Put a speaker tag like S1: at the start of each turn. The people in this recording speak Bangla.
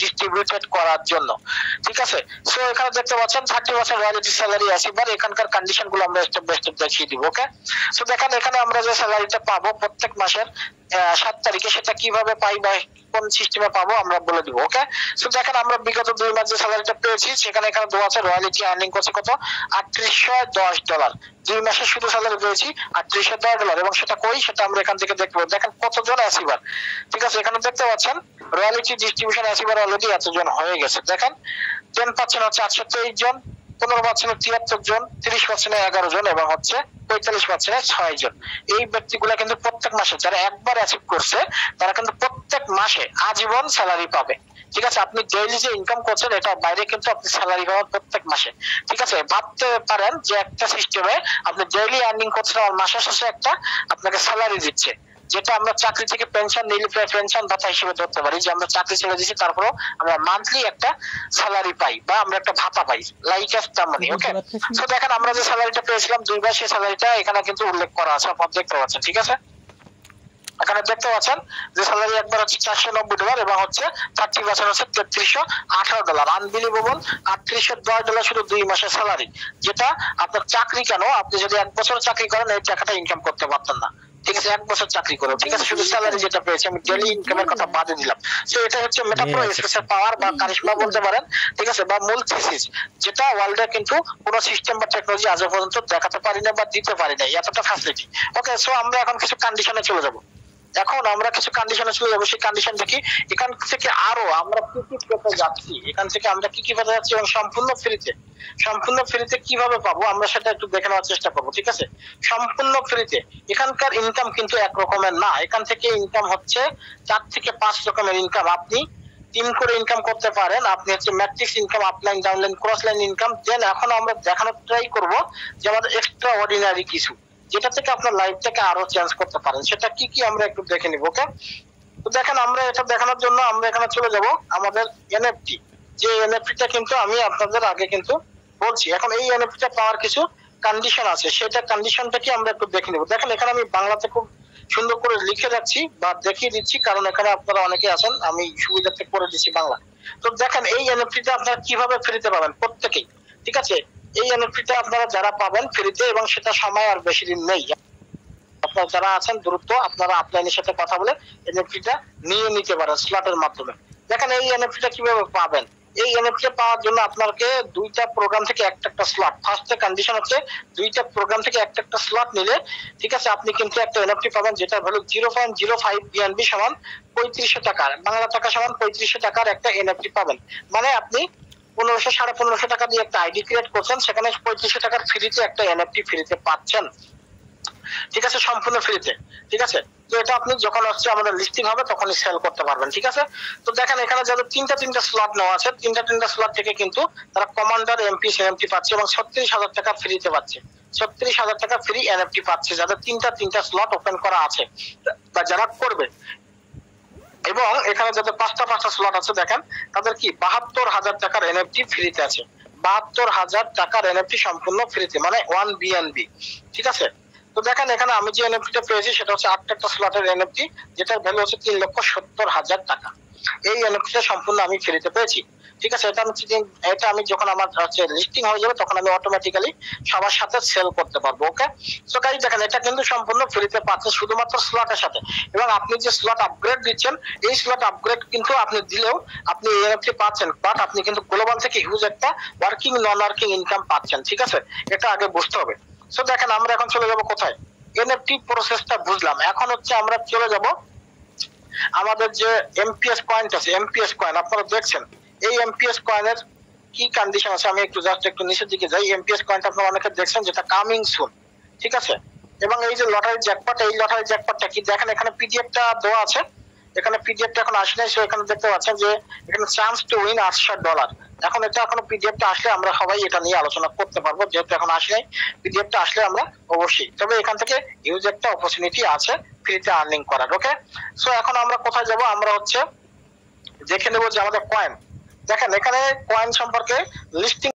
S1: ডিস্ট্রিবিউটেড করার জন্য। ঠিক আছে, সো এখানে দেখতে পাচ্ছেন 30% রয়্যালটি স্যালারি আছে। এবার এখানকার কন্ডিশন গুলো আমরা স্টেপ বাই স্টেপ দেখিয়ে দিব। ওকে, সো দেখেন এখানে আমরা যে স্যালারিটা পাবো প্রত্যেক মাসের 7 তারিখে, সেটা কিভাবে পাই বা কোন সিস্টেমে পাবো আমরা বলে দিব। ওকে, সো দেখেন আমরা বিগত 2 মাস যে স্যালারিটা পেয়েছি সেখানে এখানে দেওয়া আছে রয়্যালটি আর্নিং করছে কত $3810। 2 মাসের শুধু স্যালারি পেয়েছি $3810 এবং সেটা কই সেটা আমরা এখান থেকে দেখবো। দেখেন কতজন অ্যাচিভার। ঠিক আছে, এখানে দেখতে পাচ্ছেন রয়্যালটি ডিস্ট্রিবিউশন অ্যাচিভার অলরেডি এতজন হয়ে গেছে। দেখেন 10% হচ্ছে 823 জন, 15% 73 জন, 30% 11 জন এবং হচ্ছে 45% 6 জন। এই ব্যক্তিগুলা কিন্তু প্রত্যেক মাসে যারা একবার অ্যাচিভ করছে তারা কিন্তু প্রত্যেক মাসে আজীবন স্যালারি পাবে। ঠিক আছে, আপনি ডেইলি যে ইনকাম করছেন এটা বাইরে কিন্তু আপনি স্যালারি পাবেন প্রত্যেক মাসে। ঠিক আছে, ভাবতে পারেন যে একটা সিস্টেমে আপনি ডেইলি আর্নিং করছেন আর মাসের শেষে একটা আপনাকে স্যালারি দিচ্ছে, যেটা আমরা চাকরি থেকে পেনশন নিলে পেনশন ভাতা হিসেবে ধরতে পারি, যে আমরা চাকরি ছেড়ে দিচ্ছি তারপরেও আমরা মান্থলি একটা স্যালারি পাই বা আমরা একটা ভাতা পাই, লাইক একটা মানি। ওকে, তো দেখেন আমরা যে স্যালারিটা পেয়েছিলাম 2 বার, সেই স্যালারিটা এখানে কিন্তু উল্লেখ করা আছে, আপনারা দেখতে পাচ্ছেন। ঠিক আছে, এখানে দেখতে পাচ্ছেন যে স্যালারি একবার হচ্ছে $490 এবং হচ্ছে 30% হচ্ছে $3318। আনবিলিভেবল, $3810 শুধু 2 মাসের স্যালারি, যেটা আপনার চাকরি কেন, আপনি যদি 1 বছর চাকরি করেন এই টাকাটা ইনকাম করতে পারতেন না। ঠিক আছে, 1 বছর চাকরি করে। ঠিক আছে, শুধু স্যালারি যেটা পেয়েছি, আমি ডেইলি ইনকামের কথা বাদে দিলাম। সো এটা হচ্ছে মেটাপ্রো এক্সপ্রেসের পাওয়ার বা কারিশমা বলতে পারেন। ঠিক আছে, বা মূল থিসিস, যেটা ওয়ার্ল্ডে কিন্তু কোন সিস্টেম বা টেকনোলজি আজ পর্যন্ত দেখাতে পারি না বা দিতে পারি না এতটা ফ্যাসিলিটি। ওকে, সো আমরা এখন কিছু কন্ডিশনে চলে যাব। এখন আমরা কিছু কন্ডিশনে চলে যাবো, সেই কন্ডিশন দেখি এখান থেকে আরো আমরা কি কি পেতে যাচ্ছি, এখান থেকে আমরা কি কি পেতে যাচ্ছি এবং সম্পূর্ণ ফ্রিতে কিভাবে পাবো আমরা সেটা একটু দেখে নেওয়ার চেষ্টা করবো। ঠিক আছে, সম্পূর্ণ ফ্রিতে এখানকার ইনকাম কিন্তু এক রকমের না। এখান থেকে ইনকাম হচ্ছে 4 থেকে 5 রকমের ইনকাম আপনি 3 করে ইনকাম করতে পারেন। আপনি হচ্ছে matrix income, upline, downline, cross line income. Then এখন আমরা দেখানোর ট্রাই করবো যে আমাদের এক্সট্রা অর্ডিনারি কিছু, যেটা থেকে আপনার লাইফটাকে আরো চেঞ্জ করতে পারেন। সেটা কি কি আমরা একটু দেখে নিব। ওকে, তো দেখেন আমরা এটা দেখানোর জন্য আমরা এখানে চলে যাব আমাদের এনএফটি। যে এনএফটিটা কিন্তু আমি আপনাদের আগে কিন্তু বলছি, এখন এই এনএফটিটা পাওয়ার কিছু কন্ডিশন আছে, সেটা কন্ডিশনটা কি আমরা একটু দেখে নিব। দেখেন এখানে আমি বাংলাতে খুব সুন্দর করে লিখে যাচ্ছি বা দেখিয়ে দিচ্ছি, কারণ এখানে আপনারা অনেকে আছেন, আমি সুবিধার্থে করে দিচ্ছি বাংলা। তো দেখেন এই এনএফটিটা আপনারা কিভাবে ফ্রিতে পাবেন প্রত্যেকেই। ঠিক আছে, এই এনএফটিটা আপনারা যারা পাবেন ফ্রিতে, এবং সেটা সময় আর বেশি দিন নেই, আপনারা যারা আছেন দ্রুত আপনারা আপলাইনের সাথে কথা বলে এনএফটিটা নিয়ে নিতে পারেন স্লটের মাধ্যমে। দেখেন এই এনএফটিটা কিভাবে পাবেন। এই এনএফটি পাওয়ার জন্য আপনাকে 2টা প্রোগ্রাম থেকে একটা স্লট, ফার্স্ট কন্ডিশন হচ্ছে 2টা প্রোগ্রাম থেকে একটা স্লট নিলে, ঠিক আছে, আপনি কিন্তু একটা এনএফটি পাবেন যেটা ভ্যালু 0.05 বিএনবি সমান 3500 টাকা, বাংলা টাকা সমান 3500 টাকার একটা এনএফটি পাবেন। মানে আপনি 1500-1550 টাকা দিয়ে একটা আইডি ক্রিয়েট করছেন, সেখানে 3500 টাকার ফ্রিতে একটা এনএফটি ফ্রিতে পাচ্ছেন। ঠিক আছে, সম্পূর্ণ ফ্রিতে। ঠিক আছে, তো এটা আপনি যখন হচ্ছে আমাদের লিস্টিং হবে তখনই সেল করতে পারবেন। ঠিক আছে, তো দেখেন এখানে যাদের 3টা স্লট নেওয়া আছে, 3টা স্লট থেকে কিন্তু তারা কমান্ডার এমপি এনএফটি পাচ্ছে এবং 36,000 টাকা ফ্রিতে পাচ্ছে। 36,000 টাকা ফ্রি এনএফটি পাচ্ছে যাদের 3টা স্লট ওপেন করা আছে বা যারা করবে। এবং এখানে যাদের 5টা স্লট আছে দেখেন তাদের কি 72,000 টাকার এনএফটি ফ্রিতে আছে। 72,000 টাকার এনএফটি সম্পূর্ণ ফ্রিতে, মানে 1 বিএনবি। ঠিক আছে, তো দেখেন এখানে আমি যে এনএফটিটা পেয়েছি সেটা হচ্ছে 8টা স্লটের এনএফটি, যেটার ভ্যালু হচ্ছে 3,70,000 টাকা। এই এনএফটিটা সম্পূর্ণ আমি ফ্রিতে পেয়েছি। ঠিক আছে, এটা আমি যখন আমার হচ্ছে লিস্টিং হয়ে যাবে তখন আমি অটোমেটিক্যালি সবার সাথে সেল করতে পারবো। ওকে, সো গাইস দেখেন এটা কিন্তু সম্পূর্ণ ফ্রিতে পাচ্ছেন শুধুমাত্র স্লটের সাথে। এবং আপনি যে স্লট আপগ্রেড দিচ্ছেন, এই স্লট আপগ্রেড কিন্তু আপনি দিলেও আপনি এনএফটি পাচ্ছেন, বাট আপনি কিন্তু গ্লোবাল থেকে হিউজ একটা ওয়ার্কিং নন ওয়ার্কিং ইনকাম পাচ্ছেন। ঠিক আছে, এটা আগে বুঝতে হবে। সো দেখেন আমরা এখন চলে যাব কোথায়, এনএফটি প্রসেসটা বুঝলাম, এখন হচ্ছে আমরা চলে যাব আমাদের যে এমপিএস পয়েন্ট আছে, এমপিএস কয়েন আপনারা দেখছেন, এই এমপিএস কয়েনের কি কন্ডিশন আছে আমি একটু জাস্ট একটু নিচের দিকে যাই। এমপিএস কয়েনটা আপনারা অনেকে দেখছেন যেটা কামিং সুন। ঠিক আছে, এবং এই যে লটারি জ্যাকপট, এই লটারি জ্যাকপটটা কি দেখেন এখানে পিডিএফটা দেওয়া আছে, এখানে পিডিএফটা এখন আসে নাই। সো এখানে দেখতে পাচ্ছেন যে এখানে চান্স টু উইন $800। এখন এটা এখনো পিডিএফটা আসলে আমরা সবাই এটা নিয়ে আলোচনা করতে পারবো, যেহেতু এখন আসে নাই। পিডিএফটা আসলে আমরা অবশ্যই, তবে এখান থেকে হিউজ একটা অপরচুনিটি আছে ফ্রিতে আর্নিং করার। ওকে, সো এখন আমরা কোথায় যাব, আমরা হচ্ছে দেখে নেবো যে আমাদের কয়েন। দেখেন এখানে কয়েন সম্পর্কে লিস্টিং